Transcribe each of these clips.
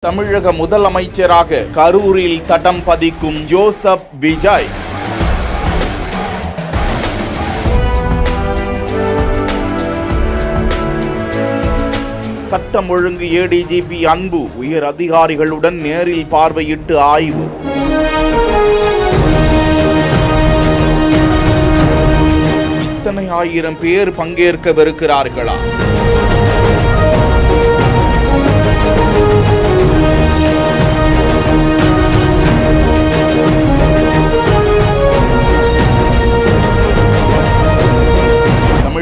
தமிழக முதலமைச்சராக கரூரில் தடம் பதிக்கும் ஜோசப் விஜய். சட்டம் ஒழுங்கு ஏடிஜிபி அன்பு உயர் அதிகாரிகளுடன் நேரில் பார்வையிட்டு ஆய்வு. இத்தனை ஆயிரம் பேர் பங்கேற்கவிருக்கிறார்களா?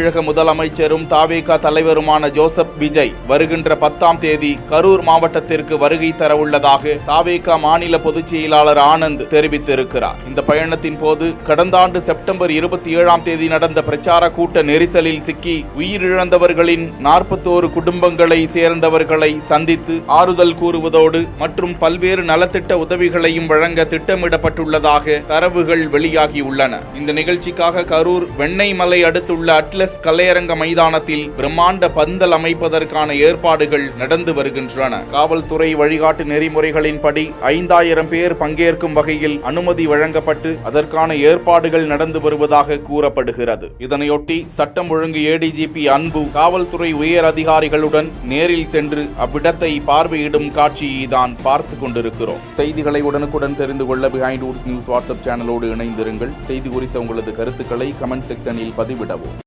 தமிழக முதலமைச்சரும் தாவேகா தலைவருமான ஜோசப் விஜய் வருகின்ற 10ஆம் தேதி கரூர் மாவட்டத்திற்கு வருகை தர உள்ளதாக தாவேகா மாநில பொதுச் செயலாளர் ஆனந்த் தெரிவித்திருக்கிறார். இந்த பயணத்தின் போது கடந்த ஆண்டு செப்டம்பர் 27ஆம் தேதி நடந்த பிரச்சார கூட்ட நெரிசலில் சிக்கி உயிரிழந்தவர்களின் 41 குடும்பங்களை சேர்ந்தவர்களை சந்தித்து ஆறுதல் கூறுவதோடு மற்றும் பல்வேறு நலத்திட்ட உதவிகளையும் வழங்க திட்டமிடப்பட்டுள்ளதாக தரவுகள் வெளியாகியுள்ளன. இந்த நிகழ்ச்சிக்காக கரூர் வெண்ணெய்மலை அடுத்துள்ள அட்லஸ் கலையரங்க மைதானத்தில் பிரம்மாண்ட பந்தல் அமைப்பதற்கான ஏற்பாடுகள் நடந்து வருகின்றன. காவல்துறை வழிகாட்டு நெறிமுறைகளின்படி 5000 பேர் பங்கேற்கும் வகையில் அனுமதி வழங்கப்பட்டு அதற்கான ஏற்பாடுகள் நடந்து வருவதாக கூறப்படுகிறது. இதனையொட்டி சட்டம் ஒழுங்கு ஏடிஜிபி அன்பு காவல்துறை உயர் அதிகாரிகளுடன் நேரில் சென்று அவ்விடத்தை பார்வையிடும் காட்சியை தான் பார்த்து கொண்டிருக்கிறோம். செய்திகளை உடனுக்குடன் தெரிந்து கொள்ள பிஹைண்ட் வுட்ஸ் நியூஸ் வாட்ஸ்அப் சேனலோடு இணைந்திருங்கள். செய்தி குறித்த உங்களது கருத்துக்களை கமெண்ட் செக்ஷனில் பதிவிடவும்.